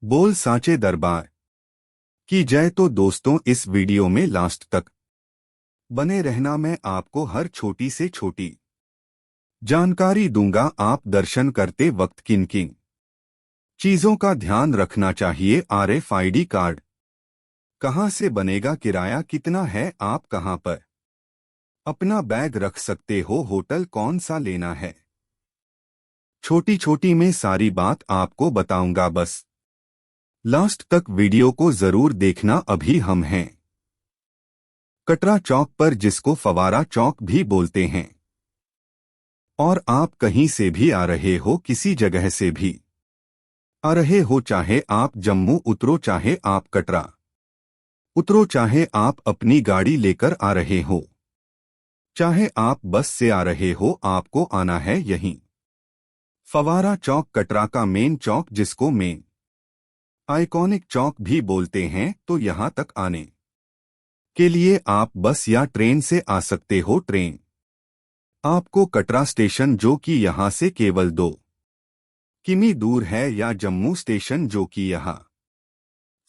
बोल सांचे दरबार की जय। तो दोस्तों, इस वीडियो में लास्ट तक बने रहना। मैं आपको हर छोटी से छोटी जानकारी दूंगा। आप दर्शन करते वक्त किन किन चीजों का ध्यान रखना चाहिए। RFID कार्ड कहां से बनेगा, किराया कितना है, आप कहां पर अपना बैग रख सकते हो, होटल कौन सा लेना है, छोटी छोटी में सारी बात आपको बताऊंगा। बस लास्ट तक वीडियो को जरूर देखना। अभी हम हैं कटरा चौक पर, जिसको फवारा चौक भी बोलते हैं। और आप कहीं से भी आ रहे हो, किसी जगह से भी आ रहे हो, चाहे आप जम्मू उतरो, चाहे आप कटरा उतरो, चाहे आप अपनी गाड़ी लेकर आ रहे हो, चाहे आप बस से आ रहे हो, आपको आना है यहीं फवारा चौक, कटरा का मेन चौक, जिसको मेन आइकॉनिक चौक भी बोलते हैं। तो यहां तक आने के लिए आप बस या ट्रेन से आ सकते हो। ट्रेन आपको कटरा स्टेशन, जो कि यहां से केवल 2 किमी दूर है, या जम्मू स्टेशन, जो कि यहां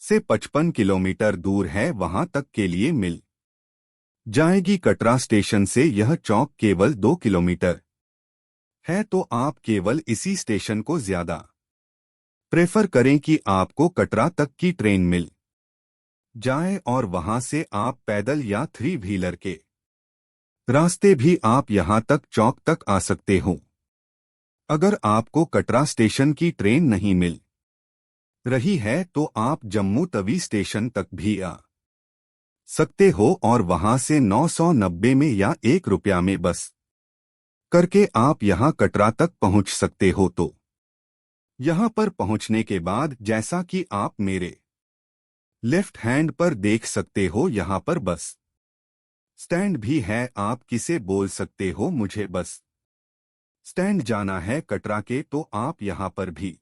से 55 किलोमीटर दूर है, वहां तक के लिए मिल जाएगी। कटरा स्टेशन से यह चौक केवल 2 किलोमीटर है, तो आप केवल इसी स्टेशन को ज्यादा प्रेफर करें कि आपको कटरा तक की ट्रेन मिल जाए, और वहां से आप पैदल या 3 व्हीलर के रास्ते भी आप यहां तक चौक तक आ सकते हो। अगर आपको कटरा स्टेशन की ट्रेन नहीं मिल रही है, तो आप जम्मू तवी स्टेशन तक भी आ सकते हो, और वहां से 990 में या ₹1 में बस करके आप यहां कटरा तक पहुंच सकते हो। तो यहां पर पहुंचने के बाद, जैसा कि आप मेरे लेफ्ट हैंड पर देख सकते हो, यहां पर बस स्टैंड भी है। आप किसे बोल सकते हो, मुझे बस स्टैंड जाना है कटरा के, तो आप यहां पर भी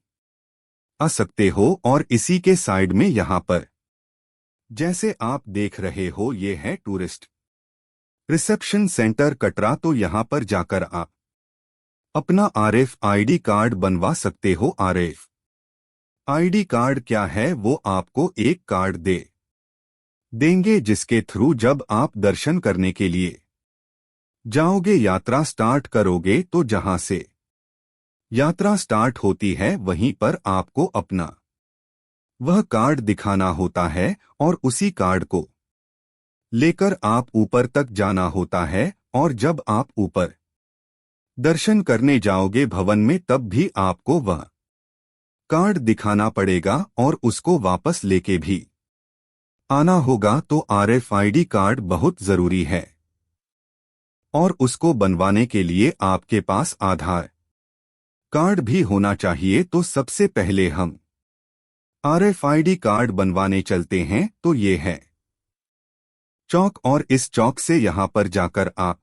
आ सकते हो। और इसी के साइड में यहां पर, जैसे आप देख रहे हो, ये है टूरिस्ट रिसेप्शन सेंटर कटरा। तो यहां पर जाकर आप अपना RFID कार्ड बनवा सकते हो। RFID कार्ड क्या है, वो आपको एक कार्ड देंगे, जिसके थ्रू जब आप दर्शन करने के लिए जाओगे, यात्रा स्टार्ट करोगे, तो जहां से यात्रा स्टार्ट होती है, वहीं पर आपको अपना वह कार्ड दिखाना होता है, और उसी कार्ड को लेकर आप ऊपर तक जाना होता है। और जब आप ऊपर दर्शन करने जाओगे भवन में, तब भी आपको वह कार्ड दिखाना पड़ेगा, और उसको वापस लेके भी आना होगा। तो RFID कार्ड बहुत जरूरी है, और उसको बनवाने के लिए आपके पास आधार कार्ड भी होना चाहिए। तो सबसे पहले हम RFID कार्ड बनवाने चलते हैं। तो ये है चौक, और इस चौक से यहां पर जाकर आप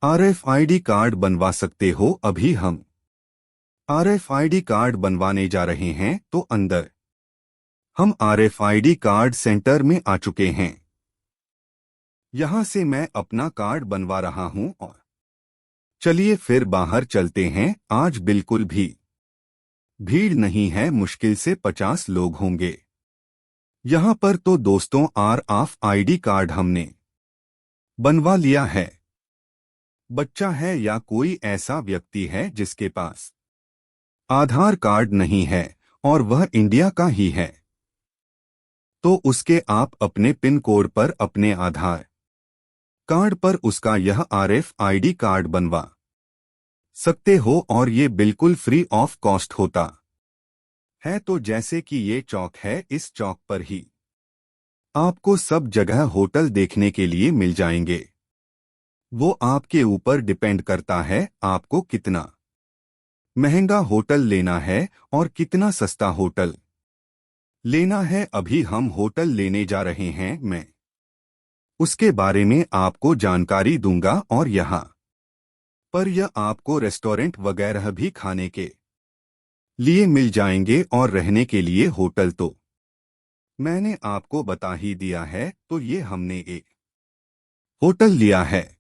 RFID कार्ड बनवा सकते हो। अभी हम RFID कार्ड बनवाने जा रहे हैं। तो अंदर हम RFID कार्ड सेंटर में आ चुके हैं। यहां से मैं अपना कार्ड बनवा रहा हूं, और चलिए फिर बाहर चलते हैं। आज बिल्कुल भी भीड़ नहीं है, मुश्किल से 50 लोग होंगे यहां पर। तो दोस्तों, RFID कार्ड हमने बनवा लिया है। बच्चा है या कोई ऐसा व्यक्ति है जिसके पास आधार कार्ड नहीं है, और वह इंडिया का ही है, तो उसके आप अपने पिन कोड पर अपने आधार कार्ड पर उसका यह RFID कार्ड बनवा सकते हो, और ये बिल्कुल फ्री ऑफ कॉस्ट होता है। तो जैसे कि ये चौक है, इस चौक पर ही आपको सब जगह होटल देखने के लिए मिल जाएंगे। वो आपके ऊपर डिपेंड करता है, आपको कितना महंगा होटल लेना है और कितना सस्ता होटल लेना है। अभी हम होटल लेने जा रहे हैं, मैं उसके बारे में आपको जानकारी दूंगा। और यहाँ पर यह आपको रेस्टोरेंट वगैरह भी खाने के लिए मिल जाएंगे, और रहने के लिए होटल तो मैंने आपको बता ही दिया है। तो ये हमने एक होटल लिया है,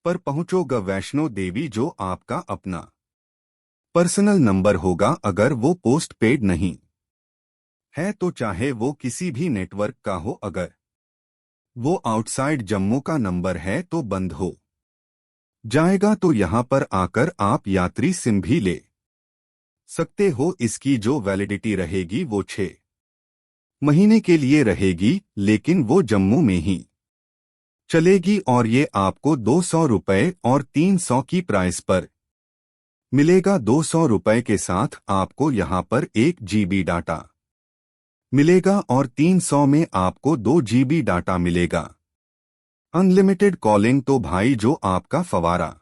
पर पहुंचोगा वैष्णो देवी, जो आपका अपना पर्सनल नंबर होगा। अगर वो पोस्ट पेड नहीं है तो चाहे वो किसी भी नेटवर्क का हो, अगर वो आउटसाइड जम्मू का नंबर है तो बंद हो जाएगा। तो यहाँ पर आकर आप यात्री सिम भी ले सकते हो। इसकी जो वैलिडिटी रहेगी वो 6 महीने के लिए रहेगी, लेकिन वो जम्मू में ही चलेगी और ये आपको 200 रुपये और 300 की प्राइस पर मिलेगा। 200 रुपये के साथ आपको यहाँ पर 1 GB डाटा मिलेगा और 300 में आपको 2 GB डाटा मिलेगा। अनलिमिटेड कॉलिंग तो भाई जो आपका फवारा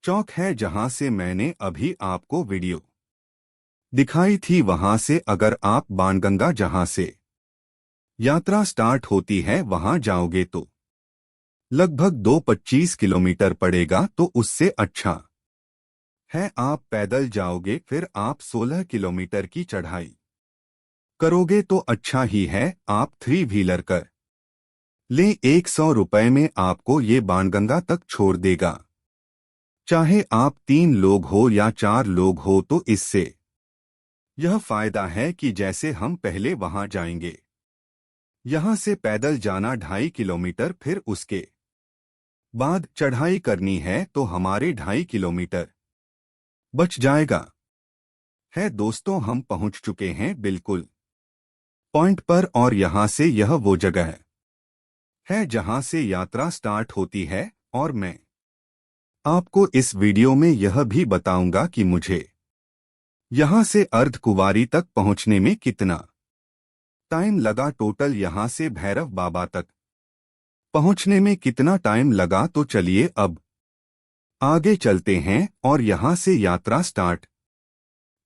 चौक है जहां से मैंने अभी आपको वीडियो दिखाई थी, वहां से अगर आप बाणगंगा जहां से यात्रा स्टार्ट होती है वहां जाओगे तो लगभग 225 किलोमीटर पड़ेगा। तो उससे अच्छा है आप पैदल जाओगे, फिर आप 16 किलोमीटर की चढ़ाई करोगे तो अच्छा ही है। आप 3 व्हीलर कर ले, 100 रुपये में आपको ये बाणगंगा तक छोड़ देगा। चाहे आप 3 लोग हो या 4 लोग हो तो इससे यह फायदा है कि जैसे हम पहले वहां जाएंगे, यहां से पैदल जाना 2.5 किलोमीटर, फिर उसके बाद चढ़ाई करनी है तो हमारे 2.5 किलोमीटर बच जाएगा। है दोस्तों, हम पहुंच चुके हैं बिल्कुल पॉइंट पर और यहां से यह वो जगह है जहां से यात्रा स्टार्ट होती है। और मैं आपको इस वीडियो में यह भी बताऊंगा कि मुझे यहां से अर्धकुंवारी तक पहुंचने में कितना टाइम लगा। टोटल यहां से भैरव बाबा तक पहुंचने में कितना टाइम लगा। तो चलिए अब आगे चलते हैं और यहां से यात्रा स्टार्ट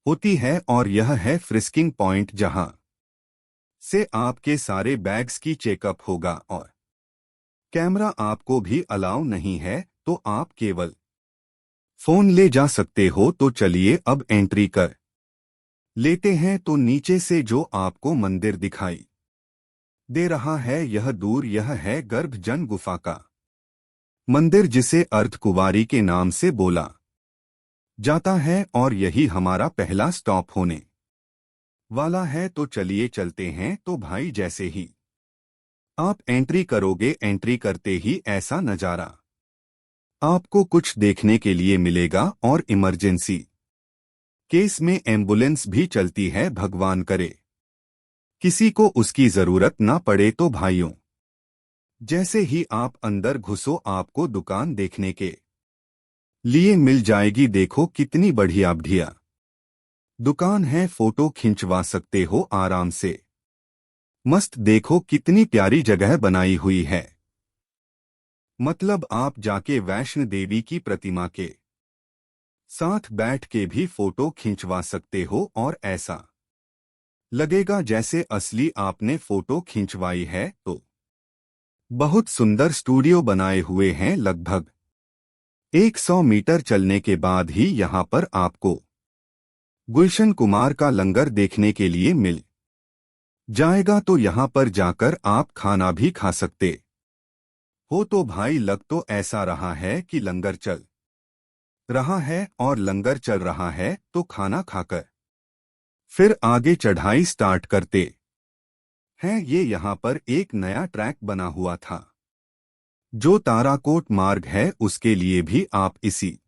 होती है और यह है फ्रिस्किंग पॉइंट, जहां से आपके सारे बैग्स की चेकअप होगा और कैमरा आपको भी अलाउ नहीं है, तो आप केवल फोन ले जा सकते हो। तो चलिए अब एंट्री कर लेते हैं। तो नीचे से जो आपको मंदिर दिखाई दे रहा है यह दूर, यह है गर्भजन गुफा का मंदिर, जिसे अर्धकुंवारी के नाम से बोला जाता है और यही हमारा पहला स्टॉप होने वाला है। तो चलिए चलते हैं। तो भाई जैसे ही आप एंट्री करोगे, एंट्री करते ही ऐसा नजारा आपको कुछ देखने के लिए मिलेगा और इमरजेंसी केस में एम्बुलेंस भी चलती है। भगवान करे किसी को उसकी जरूरत ना पड़े। तो भाइयों, जैसे ही आप अंदर घुसो आपको दुकान देखने के लिए मिल जाएगी। देखो कितनी बढ़िया दुकान है, फोटो खिंचवा सकते हो आराम से। मस्त, देखो कितनी प्यारी जगह बनाई हुई है। मतलब आप जाके वैष्णो देवी की प्रतिमा के साथ बैठ के भी फोटो खिंचवा सकते हो और ऐसा लगेगा जैसे असली आपने फोटो खिंचवाई है। तो बहुत सुंदर स्टूडियो बनाए हुए हैं। लगभग 100 मीटर चलने के बाद ही यहाँ पर आपको गुलशन कुमार का लंगर देखने के लिए मिल जाएगा। तो यहाँ पर जाकर आप खाना भी खा सकते हो। तो भाई लग तो ऐसा रहा है कि लंगर चल रहा है, और लंगर चल रहा है तो खाना खाकर फिर आगे चढ़ाई स्टार्ट करते हैं। ये यहाँ पर एक नया ट्रैक बना हुआ था जो ताराकोट मार्ग है, उसके लिए भी आप इसी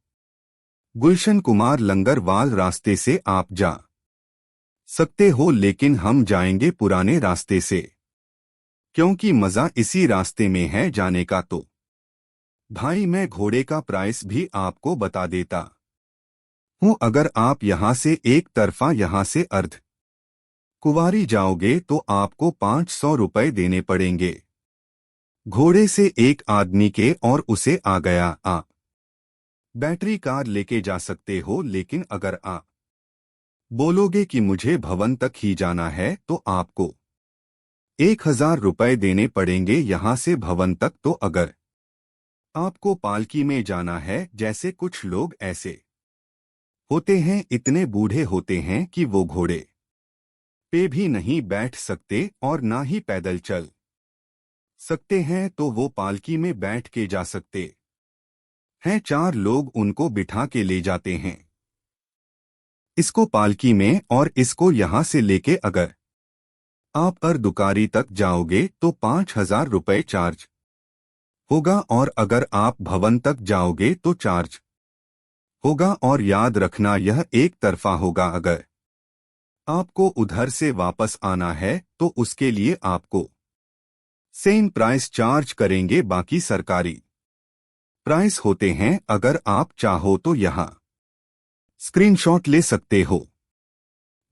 गुलशन कुमार लंगरवाल रास्ते से आप जा सकते हो, लेकिन हम जाएंगे पुराने रास्ते से क्योंकि मजा इसी रास्ते में है जाने का। तो भाई मैं घोड़े का प्राइस भी आपको बता देता हूँ। अगर आप यहाँ से एक तरफा यहाँ से अर्ध कुंवारी जाओगे तो आपको 500 रुपये देने पड़ेंगे घोड़े से एक आदमी के, और उसे आ गया आप बैटरी कार लेके जा सकते हो। लेकिन अगर आप बोलोगे कि मुझे भवन तक ही जाना है तो आपको 1000 रुपये देने पड़ेंगे यहाँ से भवन तक। तो अगर आपको पालकी में जाना है, जैसे कुछ लोग ऐसे होते हैं, इतने बूढ़े होते हैं कि वो घोड़े पे भी नहीं बैठ सकते और ना ही पैदल चल सकते हैं, तो वो पालकी में बैठ के जा सकते हैं। 4 लोग उनको बिठा के ले जाते हैं, इसको पालकी में और इसको यहां से लेके। अगर आप अर्धुकारी तक जाओगे तो 5,000 रुपये चार्ज होगा, और अगर आप भवन तक जाओगे तो चार्ज होगा। और याद रखना, यह एक तरफा होगा। अगर आपको उधर से वापस आना है तो उसके लिए आपको सेम प्राइस चार्ज करेंगे। बाकी सरकारी प्राइस होते हैं। अगर आप चाहो तो यहाँ स्क्रीनशॉट ले सकते हो।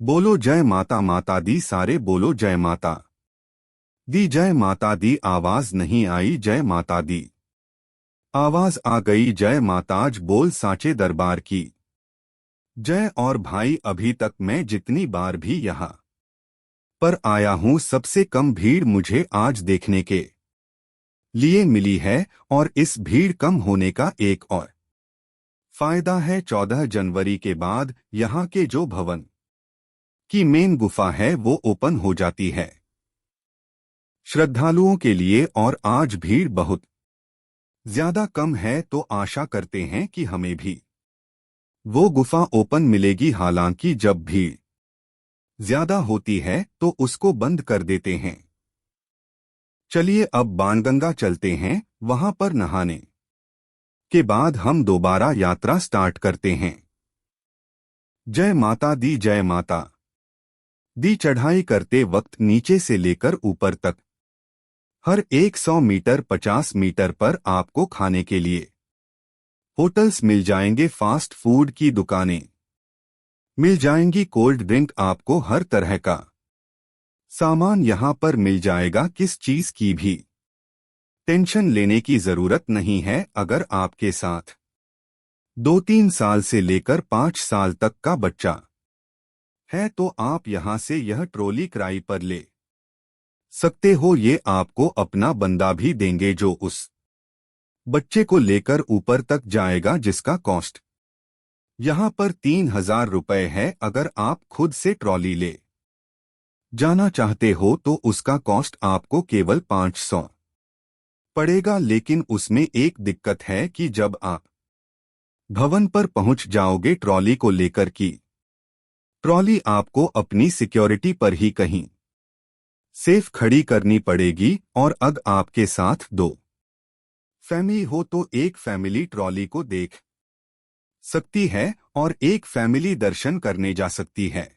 बोलो जय माता। माता दी। सारे बोलो जय माता दी। जय माता दी। आवाज नहीं आई। जय माता दी। आवाज आ गई। जय माताज बोल साचे दरबार की जय। और भाई, अभी तक मैं जितनी बार भी यहाँ पर आया हूँ, सबसे कम भीड़ मुझे आज देखने के लिए मिली है। और इस भीड़ कम होने का एक और फायदा है, 14 जनवरी के बाद यहाँ के जो भवन की मेन गुफा है वो ओपन हो जाती है श्रद्धालुओं के लिए। और आज भीड़ बहुत ज्यादा कम है, तो आशा करते हैं कि हमें भी वो गुफा ओपन मिलेगी। हालांकि जब भीड़ ज्यादा होती है तो उसको बंद कर देते हैं। चलिए अब बाणगंगा चलते हैं। वहां पर नहाने के बाद हम दोबारा यात्रा स्टार्ट करते हैं। जय माता दी। जय माता दी। चढ़ाई करते वक्त नीचे से लेकर ऊपर तक हर 100 मीटर 50 मीटर पर आपको खाने के लिए होटल्स मिल जाएंगे, फास्ट फूड की दुकानें मिल जाएंगी, कोल्ड ड्रिंक, आपको हर तरह का सामान यहां पर मिल जाएगा। किस चीज की भी टेंशन लेने की जरूरत नहीं है। अगर आपके साथ 2-3 साल से लेकर 5 साल तक का बच्चा है तो आप यहां से यह ट्रॉली किराए पर ले सकते हो। ये आपको अपना बंदा भी देंगे जो उस बच्चे को लेकर ऊपर तक जाएगा, जिसका कॉस्ट यहां पर 3,000 रुपये है। अगर आप खुद से ट्रॉली ले जाना चाहते हो तो उसका कॉस्ट आपको केवल 500 पड़ेगा। लेकिन उसमें एक दिक्कत है कि जब आप भवन पर पहुंच जाओगे ट्रॉली को लेकर की ट्रॉली आपको अपनी सिक्योरिटी पर ही कहीं सेफ खड़ी करनी पड़ेगी। और अगर आपके साथ 2 फैमिली हो तो एक फैमिली ट्रॉली को देख सकती है और एक फैमिली दर्शन करने जा सकती है।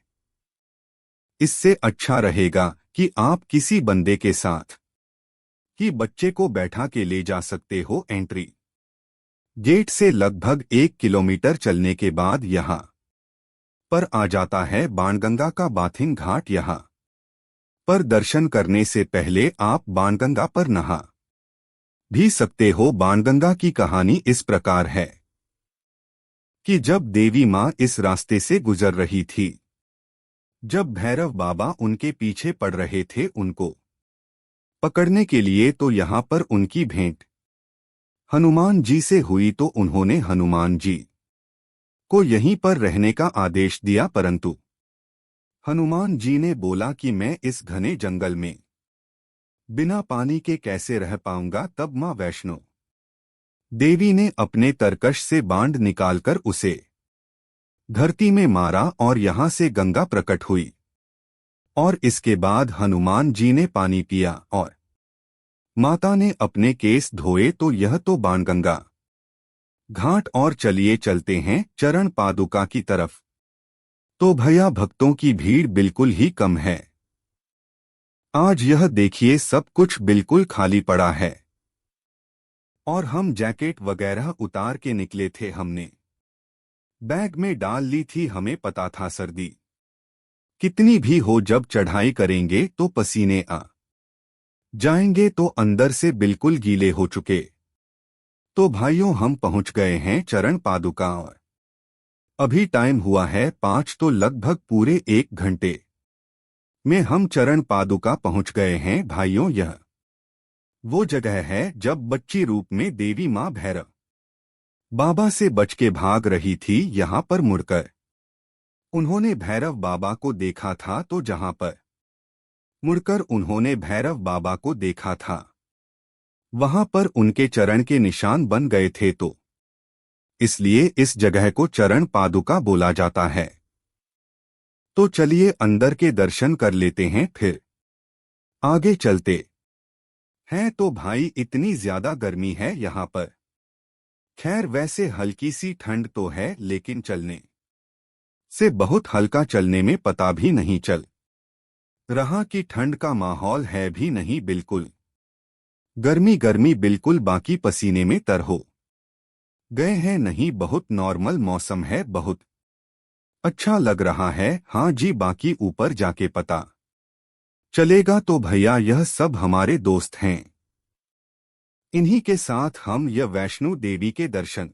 इससे अच्छा रहेगा कि आप किसी बंदे के साथ ही बच्चे को बैठा के ले जा सकते हो। एंट्री गेट से लगभग 1 किलोमीटर चलने के बाद यहाँ पर आ जाता है बाणगंगा का बाथिंग घाट। यहाँ पर दर्शन करने से पहले आप बाणगंगा पर नहा भी सकते हो। बाणगंगा की कहानी इस प्रकार है कि जब देवी माँ इस रास्ते से गुजर रही थी, जब भैरव बाबा उनके पीछे पड़ रहे थे उनको पकड़ने के लिए, तो यहाँ पर उनकी भेंट हनुमान जी से हुई। तो उन्होंने हनुमान जी को यहीं पर रहने का आदेश दिया, परंतु हनुमान जी ने बोला कि मैं इस घने जंगल में बिना पानी के कैसे रह पाऊंगा। तब मां वैष्णो देवी ने अपने तरकश से बांड निकालकर उसे धरती में मारा और यहां से गंगा प्रकट हुई। और इसके बाद हनुमान जी ने पानी पिया और माता ने अपने केस धोए। तो यह तो बाणगंगा घाट। और चलिए चलते हैं चरण पादुका की तरफ। तो भैया, भक्तों की भीड़ बिल्कुल ही कम है। आज यह देखिए, सब कुछ बिल्कुल खाली पड़ा है। और हम जैकेट वगैरह उतार के निकले थे, हमने बैग में डाल ली थी। हमें पता था सर्दी कितनी भी हो, जब चढ़ाई करेंगे तो पसीने आ जाएंगे, तो अंदर से बिल्कुल गीले हो चुके। तो भाइयों, हम पहुंच गए हैं चरण पादुका और अभी टाइम हुआ है 5। तो लगभग पूरे 1 घंटे में हम चरण पादुका पहुंच गए हैं। भाइयों, यह वो जगह है जब बच्ची रूप में देवी मां भैरव बाबा से बच के भाग रही थी। यहाँ पर मुड़कर उन्होंने भैरव बाबा को देखा था। तो जहाँ पर मुड़कर उन्होंने भैरव बाबा को देखा था, वहां पर उनके चरण के निशान बन गए थे। तो इसलिए इस जगह को चरण पादुका बोला जाता है। तो चलिए अंदर के दर्शन कर लेते हैं फिर आगे चलते हैं तो भाई इतनी ज्यादा गर्मी है यहाँ पर। खैर वैसे हल्की सी ठंड तो है लेकिन चलने से बहुत हल्का चलने में पता भी नहीं चल रहा कि ठंड का माहौल है भी नहीं बिल्कुल। गर्मी गर्मी बिल्कुल बाकी पसीने में तर हो गए हैं नहीं बहुत नॉर्मल मौसम है बहुत अच्छा लग रहा है। हाँ जी बाकी ऊपर जाके पता चलेगा तो भैया यह सब हमारे दोस्त हैं। इन्हीं के साथ हम यह वैष्णो देवी के दर्शन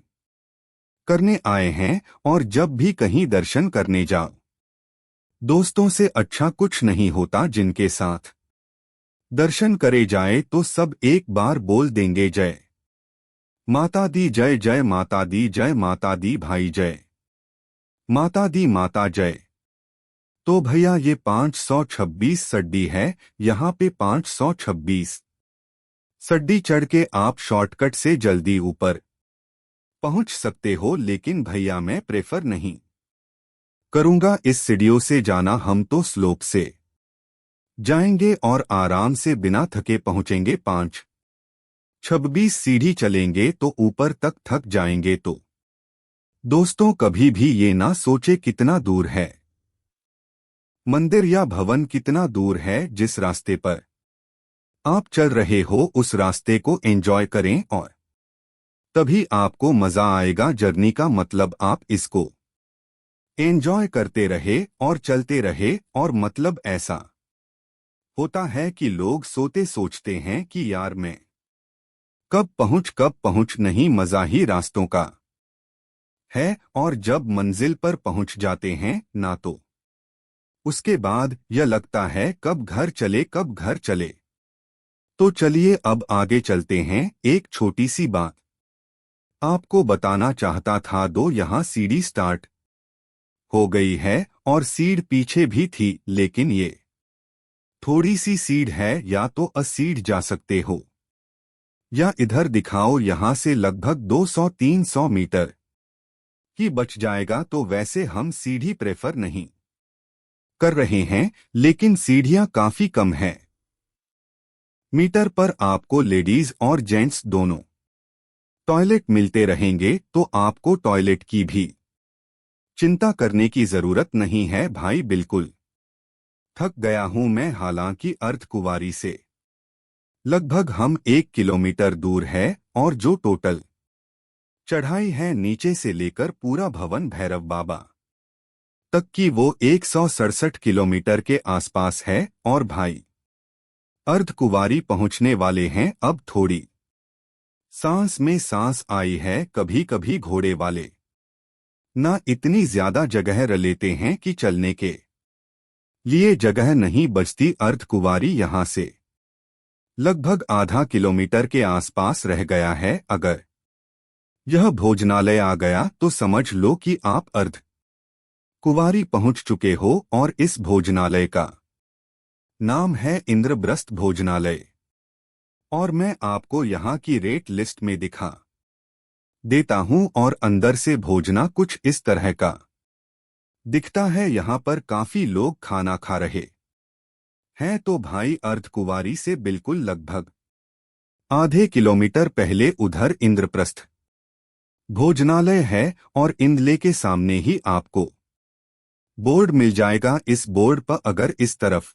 करने आए हैं और जब भी कहीं दर्शन करने जाओ दोस्तों से अच्छा कुछ नहीं होता। जिनके साथ दर्शन करे जाए तो सब एक बार बोल देंगे जय माता दी जय जय माता दी जय माता दी भाई जय माता दी माता जय। तो भैया ये 526 सड्डी है। यहाँ पे 526 सड्डी चढ़ के आप शॉर्टकट से जल्दी ऊपर पहुंच सकते हो लेकिन भैया मैं प्रेफर नहीं करूंगा इस सीढ़ियों से जाना। हम तो स्लोप से जाएंगे और आराम से बिना थके पहुंचेंगे। 526 सीढ़ी चलेंगे तो ऊपर तक थक जाएंगे तो दोस्तों कभी भी ये ना सोचे कितना दूर है मंदिर या भवन, कितना दूर है। जिस रास्ते पर आप चल रहे हो उस रास्ते को एंजॉय करें और तभी आपको मजा आएगा। जर्नी का मतलब आप इसको एंजॉय करते रहे और चलते रहे। और मतलब ऐसा होता है कि लोग सोते सोचते हैं कि यार मैं कब पहुंच नहीं, मजा ही रास्तों का है। और जब मंजिल पर पहुंच जाते हैं ना तो उसके बाद यह लगता है कब घर चले कब घर चले। तो चलिए अब आगे चलते हैं। एक छोटी सी बात आपको बताना चाहता था। दो यहाँ सीढ़ी स्टार्ट हो गई है और सीढ़ पीछे भी थी लेकिन ये थोड़ी सी सीढ़ है। या तो सीढ़ जा सकते हो या इधर दिखाओ। यहाँ से लगभग 200-300 मीटर ही बच जाएगा। तो वैसे हम सीढ़ी प्रेफर नहीं कर रहे हैं लेकिन सीढ़ियां काफी कम है। मीटर पर आपको लेडीज और जेंट्स दोनों टॉयलेट मिलते रहेंगे तो आपको टॉयलेट की भी चिंता करने की जरूरत नहीं है भाई। बिल्कुल थक गया हूं मैं। हालांकि अर्धकुंवारी से लगभग हम 1 किलोमीटर दूर है और जो टोटल चढ़ाई है नीचे से लेकर पूरा भवन भैरव बाबा तक की वो 167 किलोमीटर के आसपास है। और भाई अर्धकुंवारी पहुंचने वाले हैं। अब थोड़ी सांस में सांस आई है। कभी कभी घोड़े वाले ना इतनी ज्यादा जगह लेते हैं कि चलने के लिए जगह नहीं बचती। अर्धकुंवारी यहां से लगभग आधा किलोमीटर के आसपास रह गया है। अगर यह भोजनालय आ गया तो समझ लो कि आप अर्ध कुंवारी पहुंच चुके हो। और इस भोजनालय का नाम है इंद्रप्रस्थ भोजनालय। और मैं आपको यहाँ की रेट लिस्ट में दिखा देता हूँ। और अंदर से भोजना कुछ इस तरह का दिखता है। यहाँ पर काफी लोग खाना खा रहे हैं। तो भाई अर्धकुंवारी से बिल्कुल लगभग आधे किलोमीटर पहले उधर इंद्रप्रस्थ भोजनालय है। और इंदले के सामने ही आपको बोर्ड मिल जाएगा। इस बोर्ड पर अगर इस तरफ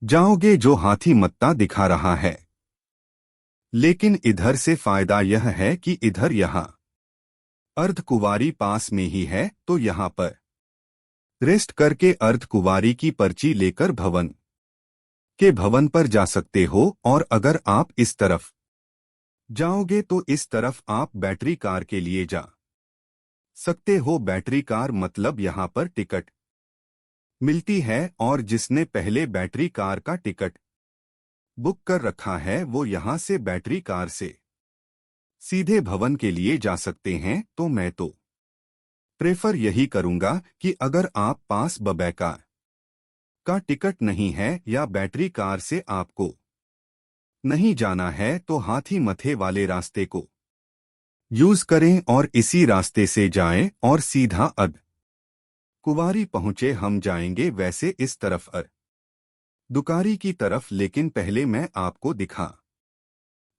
जाओगे जो हाथी मत्ता दिखा रहा है। लेकिन इधर से फायदा यह है कि इधर यहाँ अर्धकुंवारी पास में ही है। तो यहाँ पर रेस्ट करके अर्धकुंवारी की पर्ची लेकर भवन पर जा सकते हो। और अगर आप इस तरफ जाओगे तो इस तरफ आप बैटरी कार के लिए जा सकते हो। बैटरी कार मतलब यहाँ पर टिकट मिलती है। और जिसने पहले बैटरी कार का टिकट बुक कर रखा है वो यहाँ से बैटरी कार से सीधे भवन के लिए जा सकते हैं। तो मैं तो प्रेफर यही करूंगा कि अगर आप पास बबै कार का टिकट नहीं है या बैटरी कार से आपको नहीं जाना है तो हाथी मथे वाले रास्ते को यूज करें और इसी रास्ते से जाएं और सीधा अर्ध कुंवारी पहुंचे। हम जाएंगे वैसे इस तरफ दुकारी की तरफ, लेकिन पहले मैं आपको दिखा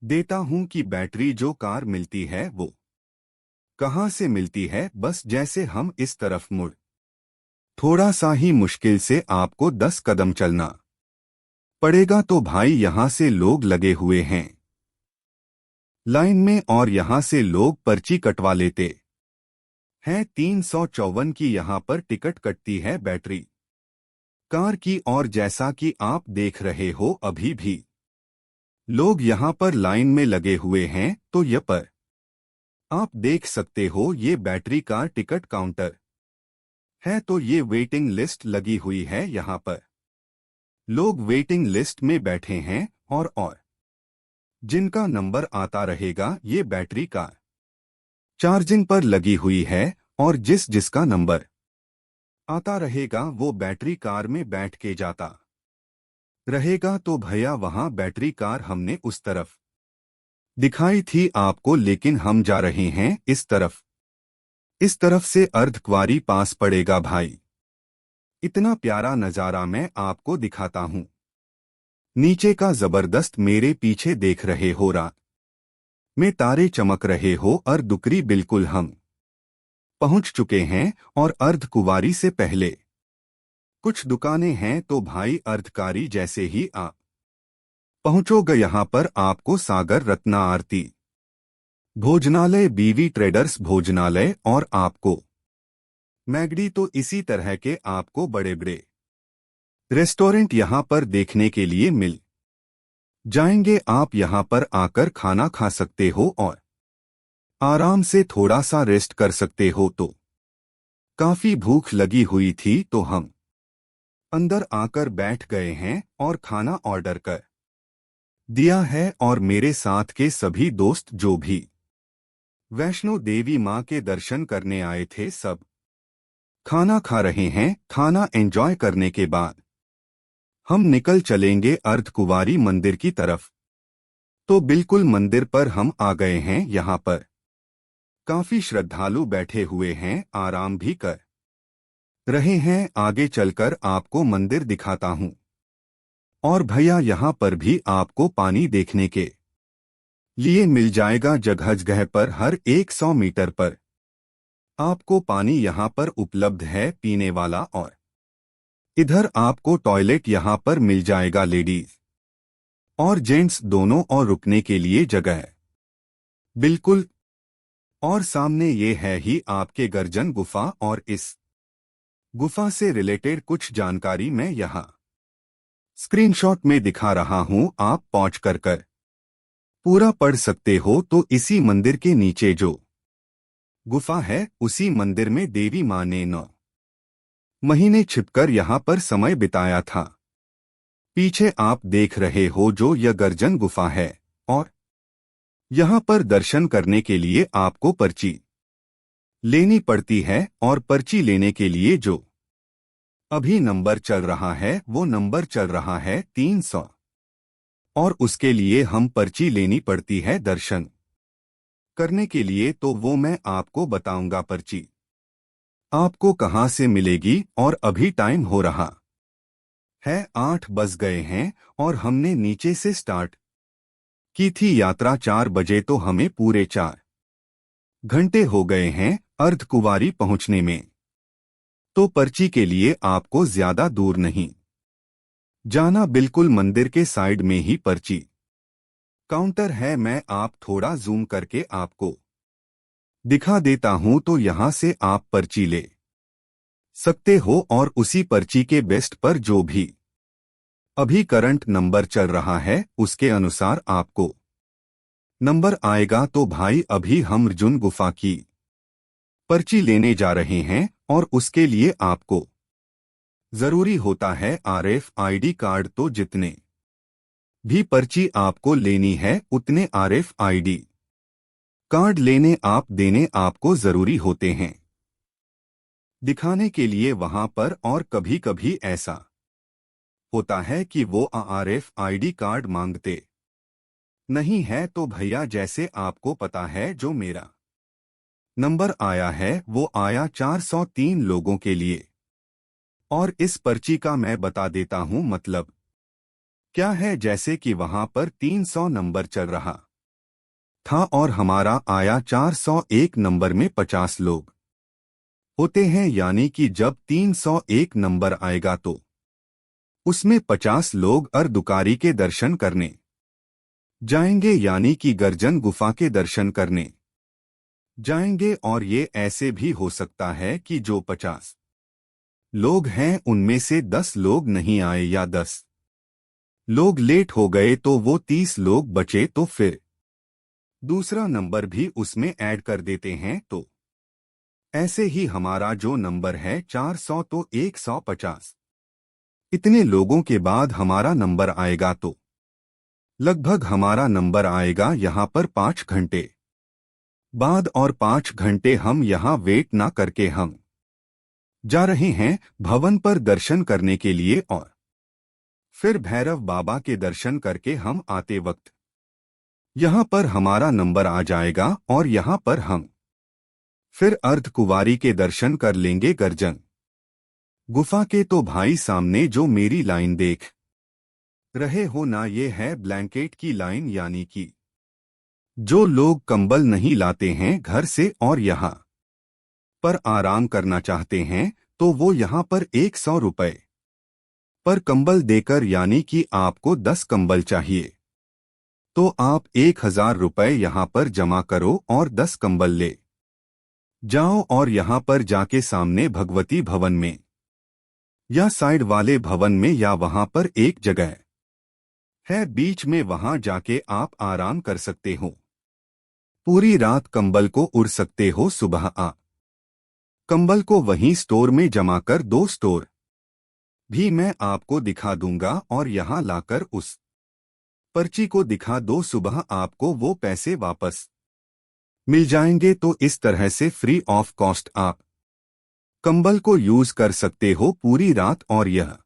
देता हूं कि बैटरी जो कार मिलती है वो कहां से मिलती है। बस जैसे हम इस तरफ मुड़ थोड़ा सा ही मुश्किल से आपको 10 कदम चलना पड़ेगा तो भाई यहां से लोग लगे हुए हैं लाइन में, और यहां से लोग पर्ची कटवा लेते हैं। 354 की यहां पर टिकट कटती है बैटरी कार की, और जैसा कि आप देख रहे हो अभी भी लोग यहां पर लाइन में लगे हुए हैं। तो यह पर आप देख सकते हो ये बैटरी कार टिकट काउंटर है। तो ये वेटिंग लिस्ट लगी हुई है, यहां पर लोग वेटिंग लिस्ट में बैठे हैं, और जिनका नंबर आता रहेगा ये बैटरी कार चार्जिंग पर लगी हुई है, और जिसका नंबर आता रहेगा वो बैटरी कार में बैठ के जाता रहेगा। तो भैया वहां बैटरी कार हमने उस तरफ दिखाई थी आपको, लेकिन हम जा रहे हैं इस तरफ। इस तरफ से अर्धकुंवारी पास पड़ेगा भाई। इतना प्यारा नजारा मैं आपको दिखाता हूं। नीचे का जबरदस्त मेरे पीछे देख रहे हो, रात में तारे चमक रहे हो, और दुकरी बिल्कुल हम पहुंच चुके हैं। और अर्धकुंवारी से पहले कुछ दुकानें हैं, तो भाई अर्धकारी जैसे ही आप पहुंचोगे यहां पर आपको सागर रत्ना आरती भोजनालय, बीवी ट्रेडर्स भोजनालय, और आपको मैगडी, तो इसी तरह के आपको बड़े बड़े रेस्टोरेंट यहां पर देखने के लिए मिल जाएंगे। आप यहां पर आकर खाना खा सकते हो और आराम से थोड़ा सा रेस्ट कर सकते हो। तो काफी भूख लगी हुई थी, तो हम अंदर आकर बैठ गए हैं और खाना ऑर्डर कर दिया है। और मेरे साथ के सभी दोस्त जो भी वैष्णो देवी मां के दर्शन करने आए थे, सब खाना खा रहे हैं। खाना एंजॉय करने के बाद हम निकल चलेंगे अर्धकुंवारी मंदिर की तरफ। तो बिल्कुल मंदिर पर हम आ गए हैं। यहाँ पर काफी श्रद्धालु बैठे हुए हैं, आराम भी कर रहे हैं। आगे चलकर आपको मंदिर दिखाता हूँ। और भैया यहाँ पर भी आपको पानी देखने के लिए मिल जाएगा। जगह जगह पर हर 100 मीटर पर आपको पानी यहाँ पर उपलब्ध है पीने वाला, और इधर आपको टॉयलेट यहाँ पर मिल जाएगा, लेडीज और जेंट्स दोनों, और रुकने के लिए जगह है बिल्कुल। और सामने ये है ही आपके गर्जन गुफा, और इस गुफा से रिलेटेड कुछ जानकारी मैं यहाँ स्क्रीनशॉट में दिखा रहा हूँ। आप पहुंच कर पूरा पढ़ सकते हो। तो इसी मंदिर के नीचे जो गुफा है, उसी मंदिर में देवी मां ने 9 महीने छिपकर यहाँ पर समय बिताया था। पीछे आप देख रहे हो जो यह गर्जन गुफा है, और यहाँ पर दर्शन करने के लिए आपको पर्ची लेनी पड़ती है। और पर्ची लेने के लिए जो अभी नंबर चल रहा है, वो नंबर चल रहा है 300, और उसके लिए हम पर्ची लेनी पड़ती है दर्शन करने के लिए। तो वो मैं आपको बताऊंगा पर्ची आपको कहां से मिलेगी। और अभी टाइम हो रहा है 8 बज गए हैं, और हमने नीचे से स्टार्ट की थी यात्रा 4 बजे, तो हमें पूरे 4 घंटे हो गए हैं अर्धकुंवारी पहुंचने में। तो पर्ची के लिए आपको ज्यादा दूर नहीं जाना, बिल्कुल मंदिर के साइड में ही पर्ची काउंटर है। मैं आप थोड़ा जूम करके आपको दिखा देता हूं। तो यहां से आप पर्ची ले सकते हो, और उसी पर्ची के बेस्ट पर जो भी अभी करंट नंबर चल रहा है, उसके अनुसार आपको नंबर आएगा। तो भाई अभी हम अर्जुन गुफा की पर्ची लेने जा रहे हैं, और उसके लिए आपको जरूरी होता है RFID कार्ड। तो जितने भी पर्ची आपको लेनी है, उतने RFID कार्ड लेने आप देने आपको जरूरी होते हैं दिखाने के लिए वहां पर। और कभी कभी ऐसा होता है कि वो RFID कार्ड मांगते नहीं है। तो भैया जैसे आपको पता है, जो मेरा नंबर आया है वो आया 403 लोगों के लिए। और इस पर्ची का मैं बता देता हूं मतलब। क्या है जैसे कि वहां पर 300 नंबर चल रहा था और हमारा आया 401 नंबर में 50 लोग होते हैं, यानी कि जब 301 नंबर आएगा तो उसमें 50 लोग अर्धुकारी के दर्शन करने जाएंगे, यानी कि गर्जन गुफा के दर्शन करने जाएंगे। और ये ऐसे भी हो सकता है कि जो 50 लोग हैं उनमें से 10 लोग नहीं आए या 10 लोग लेट हो गए तो वो 30 लोग बचे, तो फिर दूसरा नंबर भी उसमें ऐड कर देते हैं। तो ऐसे ही हमारा जो नंबर है 400 तो 150 इतने लोगों के बाद हमारा नंबर आएगा, तो लगभग हमारा नंबर आएगा यहाँ पर 5 घंटे बाद। और 5 घंटे हम यहाँ वेट ना करके हम जा रहे हैं भवन पर दर्शन करने के लिए। और फिर भैरव बाबा के दर्शन करके हम आते वक्त यहाँ पर हमारा नंबर आ जाएगा और यहाँ पर हम फिर अर्धकुंवारी के दर्शन कर लेंगे गर्जन गुफा के। तो भाई सामने जो मेरी लाइन देख रहे हो ना, ये है ब्लैंकेट की लाइन, यानी कि जो लोग कंबल नहीं लाते हैं घर से और यहाँ पर आराम करना चाहते हैं, तो वो यहाँ पर 100 रुपए पर कंबल देकर, यानी कि आपको 10 कंबल चाहिए तो आप 1000 रुपए यहाँ पर जमा करो और 10 कंबल ले जाओ। और यहाँ पर जाके सामने भगवती भवन में या साइड वाले भवन में या वहां पर एक जगह है बीच में, वहां जाके आप आराम कर सकते हो, पूरी रात कंबल को उड़ सकते हो। सुबह आ कंबल को वहीं स्टोर में जमा कर, 2 स्टोर भी मैं आपको दिखा दूंगा और यहां लाकर उस पर्ची को दिखा दो, सुबह आपको वो पैसे वापस मिल जाएंगे। तो इस तरह से फ्री ऑफ कॉस्ट आप कंबल को यूज कर सकते हो पूरी रात। और यह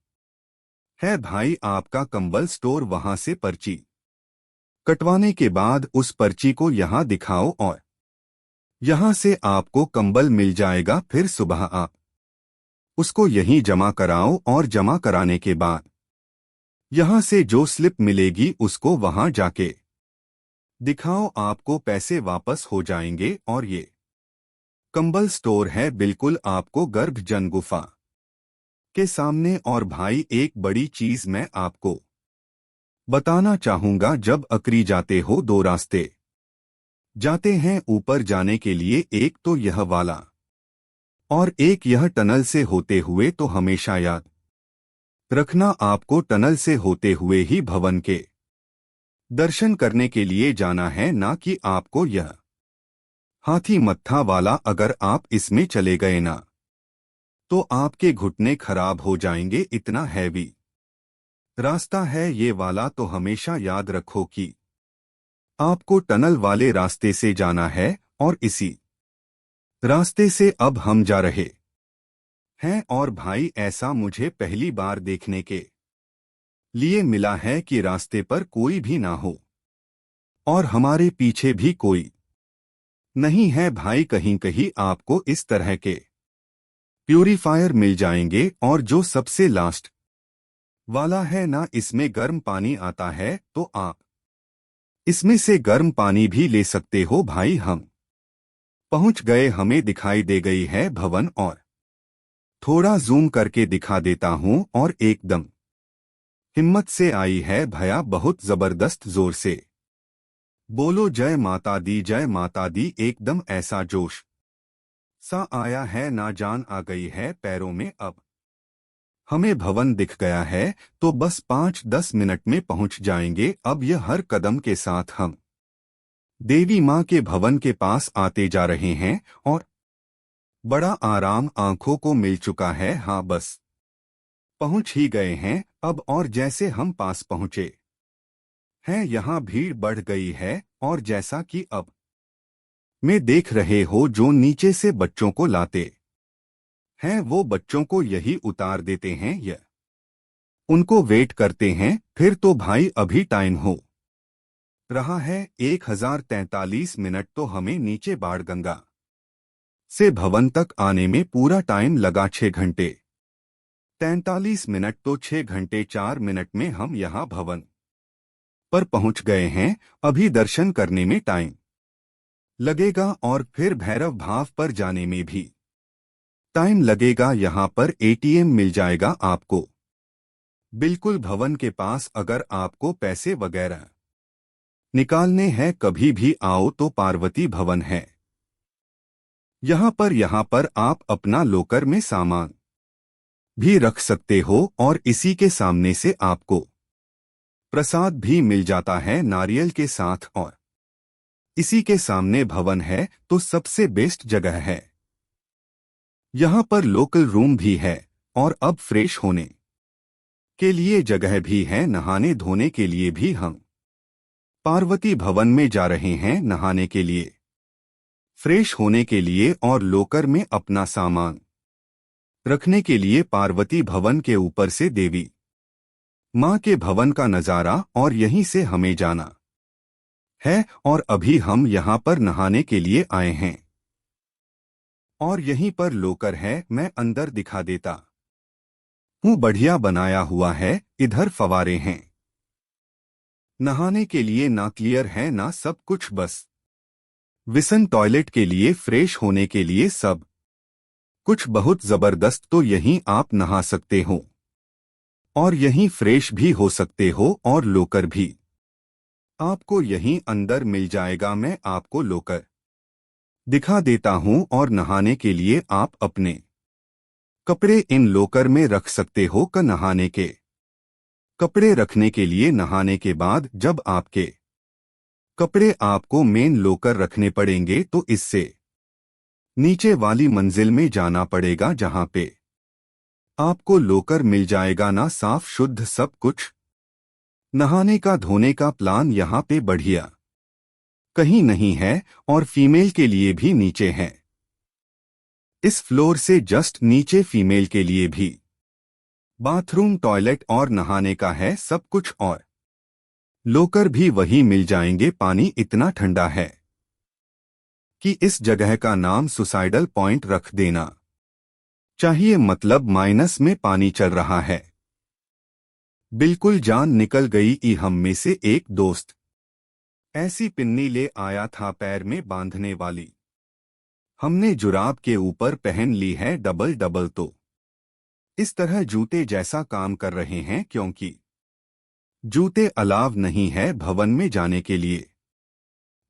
है भाई आपका कंबल स्टोर। वहां से पर्ची कटवाने के बाद उस पर्ची को यहां दिखाओ और यहां से आपको कंबल मिल जाएगा। फिर सुबह आप उसको यहीं जमा कराओ और जमा कराने के बाद यहां से जो स्लिप मिलेगी उसको वहां जाके दिखाओ, आपको पैसे वापस हो जाएंगे। और ये कंबल स्टोर है बिल्कुल आपको गर्भ जन गुफा के सामने। और भाई एक बड़ी चीज मैं आपको बताना चाहूंगा, जब अकरी जाते हो 2 रास्ते जाते हैं ऊपर जाने के लिए, एक तो यह वाला और एक यह टनल से होते हुए। तो हमेशा याद रखना आपको टनल से होते हुए ही भवन के दर्शन करने के लिए जाना है, ना कि आपको यह हाथी मत्था वाला। अगर आप इसमें चले गए ना तो आपके घुटने खराब हो जाएंगे, इतना हैवी रास्ता है ये वाला। तो हमेशा याद रखो कि आपको टनल वाले रास्ते से जाना है और इसी रास्ते से अब हम जा रहे हैं। और भाई ऐसा मुझे पहली बार देखने के लिए मिला है कि रास्ते पर कोई भी ना हो और हमारे पीछे भी कोई नहीं है भाई। कहीं कहीं आपको इस तरह के प्यूरीफायर मिल जाएंगे। और जो सबसे लास्ट वाला है ना, इसमें गर्म पानी आता है, तो आप इसमें से गर्म पानी भी ले सकते हो। भाई हम पहुंच गए, हमें दिखाई दे गई है भवन। और थोड़ा जूम करके दिखा देता हूं। और एकदम हिम्मत से आई है भैया, बहुत जबरदस्त जोर से बोलो जय माता दी, जय माता दी। एकदम ऐसा जोश सा आया है, ना जान आ गई है पैरों में। अब हमें भवन दिख गया है, तो बस 5-10 मिनट में पहुंच जाएंगे। अब यह हर कदम के साथ हम देवी मां के भवन के पास आते जा रहे हैं और बड़ा आराम आंखों को मिल चुका है। हाँ, बस पहुंच ही गए हैं अब। और जैसे हम पास पहुंचे हैं, यहां भीड़ बढ़ गई है। और जैसा कि अब में देख रहे हो, जो नीचे से बच्चों को लाते हैं वो बच्चों को यही उतार देते हैं या उनको वेट करते हैं। फिर तो भाई अभी टाइम हो रहा है 1043 मिनट। तो हमें नीचे बाणगंगा से भवन तक आने में पूरा टाइम लगा, 6 घंटे 43 मिनट तो 6 घंटे 4 मिनट में हम यहाँ भवन पर पहुंच गए हैं। अभी दर्शन करने में टाइम लगेगा और फिर भैरव भाव पर जाने में भी टाइम लगेगा। यहाँ पर एटीएम मिल जाएगा आपको बिल्कुल भवन के पास। अगर आपको पैसे वगैरह निकालने हैं कभी भी आओ तो पार्वती भवन है यहाँ पर आप अपना लॉकर में सामान भी रख सकते हो और इसी के सामने से आपको प्रसाद भी मिल जाता है नारियल के साथ। और इसी के सामने भवन है तो सबसे बेस्ट जगह है। यहाँ पर लोकल रूम भी है और अब फ्रेश होने के लिए जगह भी है। नहाने धोने के लिए भी हम पार्वती भवन में जा रहे हैं नहाने के लिए, फ्रेश होने के लिए और लॉकर में अपना सामान रखने के लिए। पार्वती भवन के ऊपर से देवी माँ के भवन का नजारा और यहीं से हमें जाना है। और अभी हम यहाँ पर नहाने के लिए आए हैं और यहीं पर लॉकर है। मैं अंदर दिखा देता हूँ, बढ़िया बनाया हुआ है। इधर फवारे हैं नहाने के लिए, ना क्लियर है ना सब कुछ, बस विसन टॉयलेट के लिए, फ्रेश होने के लिए सब कुछ बहुत जबरदस्त। तो यहीं आप नहा सकते हो और यहीं फ्रेश भी हो सकते हो और लॉकर भी आपको यहीं अंदर मिल जाएगा। मैं आपको लॉकर दिखा देता हूं और नहाने के लिए आप अपने कपड़े इन लॉकर में रख सकते हो। नहाने के कपड़े रखने के लिए नहाने के बाद जब आपके कपड़े आपको मेन लॉकर रखने पड़ेंगे तो इससे नीचे वाली मंजिल में जाना पड़ेगा जहां पे आपको लॉकर मिल जाएगा ना साफ शुद्ध सब कुछ। नहाने का धोने का प्लान यहाँ पे बढ़िया कहीं नहीं है और फीमेल के लिए भी नीचे है। इस फ्लोर से जस्ट नीचे फीमेल के लिए भी बाथरूम, टॉयलेट और नहाने का है सब कुछ और लॉकर भी वही मिल जाएंगे। पानी इतना ठंडा है कि इस जगह का नाम सुसाइडल पॉइंट रख देना चाहिए, मतलब माइनस में पानी चल रहा है। बिल्कुल जान निकल गई। हम में से एक दोस्त ऐसी पिन्नी ले आया था पैर में बांधने वाली, हमने जुराब के ऊपर पहन ली है डबल डबल। तो इस तरह जूते जैसा काम कर रहे हैं क्योंकि जूते अलाव नहीं है भवन में जाने के लिए।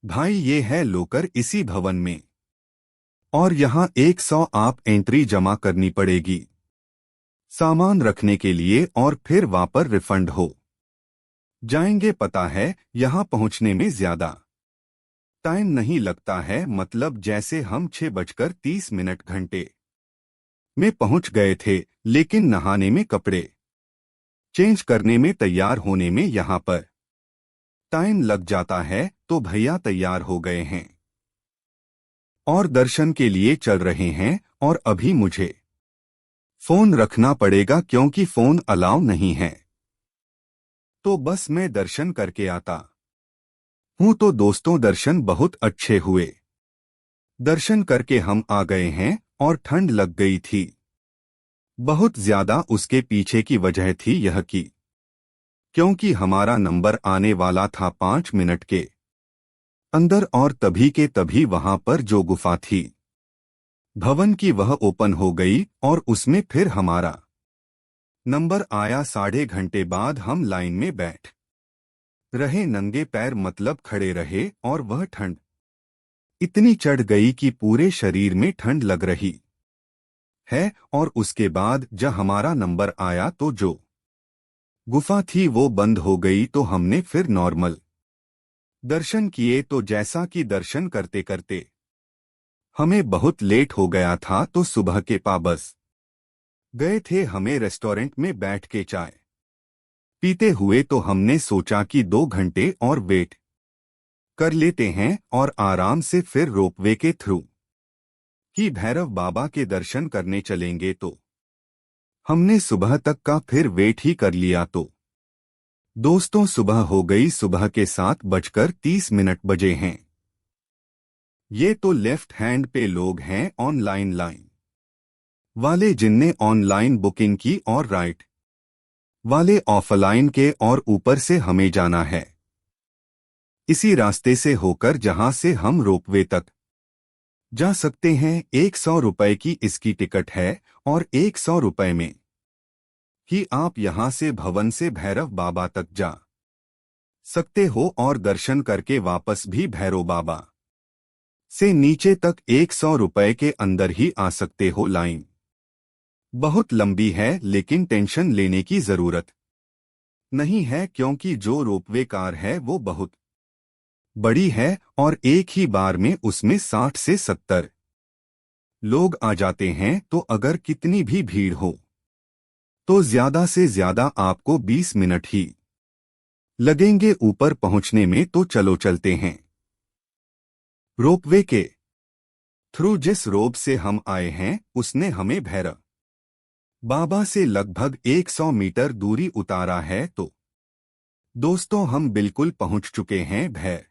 भाई ये है लॉकर इसी भवन में और यहाँ 100 आप एंट्री जमा करनी पड़ेगी सामान रखने के लिए और फिर वापस रिफंड हो जाएंगे। पता है यहाँ पहुँचने में ज्यादा टाइम नहीं लगता है, मतलब जैसे हम 6:30 घंटे में पहुँच गए थे, लेकिन नहाने में, कपड़े चेंज करने में, तैयार होने में यहाँ पर टाइम लग जाता है। तो भैया तैयार हो गए हैं और दर्शन के लिए चल रहे हैं और अभी मुझे फोन रखना पड़ेगा क्योंकि फोन अलाउ नहीं है। तो बस मैं दर्शन करके आता हूँ। तो दोस्तों दर्शन बहुत अच्छे हुए। दर्शन करके हम आ गए हैं और ठंड लग गई थी बहुत ज्यादा। उसके पीछे की वजह थी यह कि क्योंकि हमारा नंबर आने वाला था 5 मिनट के अंदर और तभी के तभी वहां पर जो गुफा थी भवन की वह ओपन हो गई और उसमें फिर हमारा नंबर आया। 1.5 घंटे बाद हम लाइन में बैठ रहे नंगे पैर, मतलब खड़े रहे और वह ठंड इतनी चढ़ गई कि पूरे शरीर में ठंड लग रही है। और उसके बाद जब हमारा नंबर आया तो जो गुफा थी वो बंद हो गई। तो हमने फिर नॉर्मल दर्शन किए। तो जैसा कि दर्शन करते करते हमें बहुत लेट हो गया था तो सुबह के पाबस गए थे हमें रेस्टोरेंट में बैठ के चाय पीते हुए। तो हमने सोचा कि 2 घंटे और वेट कर लेते हैं और आराम से फिर रोपवे के थ्रू ही भैरव बाबा के दर्शन करने चलेंगे। तो हमने सुबह तक का फिर वेट ही कर लिया। तो दोस्तों सुबह हो गई, सुबह के 7:30 बजे हैं। ये तो लेफ्ट हैंड पे लोग हैं ऑनलाइन लाइन वाले जिनने ऑनलाइन बुकिंग की और राइट वाले ऑफलाइन के और ऊपर से हमें जाना है इसी रास्ते से होकर जहां से हम रोपवे तक जा सकते हैं। 100 रुपए की इसकी टिकट है और 100 रुपए में ही आप यहां से भवन से भैरव बाबा तक जा सकते हो और दर्शन करके वापस भी भैरव बाबा से नीचे तक 100 रुपए के अंदर ही आ सकते हो। लाइन बहुत लंबी है लेकिन टेंशन लेने की जरूरत नहीं है क्योंकि जो रोपवे कार है वो बहुत बड़ी है और एक ही बार में उसमें 60 से 70 लोग आ जाते हैं। तो अगर कितनी भी भीड़ हो तो ज्यादा से ज्यादा आपको 20 मिनट ही लगेंगे ऊपर पहुंचने में। तो चलो चलते हैं। रोपवे के थ्रू जिस रोप से हम आए हैं उसने हमें भैरव बाबा से लगभग 100 मीटर दूरी उतारा है। तो दोस्तों हम बिल्कुल पहुंच चुके हैं भैरव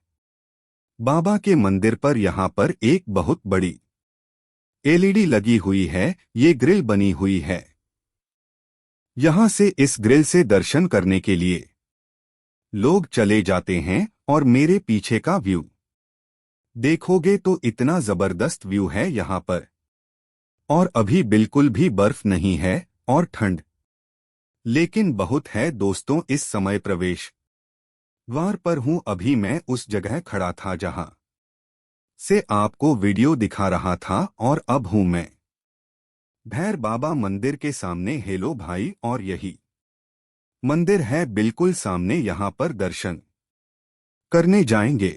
बाबा के मंदिर पर। यहां पर एक बहुत बड़ी एलईडी लगी हुई है, ये ग्रिल बनी हुई है। यहां से इस ग्रिल से दर्शन करने के लिए लोग चले जाते हैं और मेरे पीछे का व्यू देखोगे तो इतना जबरदस्त व्यू है यहां पर। और अभी बिल्कुल भी बर्फ नहीं है और ठंड लेकिन बहुत है दोस्तों। इस समय प्रवेश द्वार पर हूं। अभी मैं उस जगह खड़ा था जहां से आपको वीडियो दिखा रहा था और अब हूं मैं भैरव बाबा मंदिर के सामने। हेलो भाई, और यही मंदिर है बिल्कुल सामने। यहां पर दर्शन करने जाएंगे।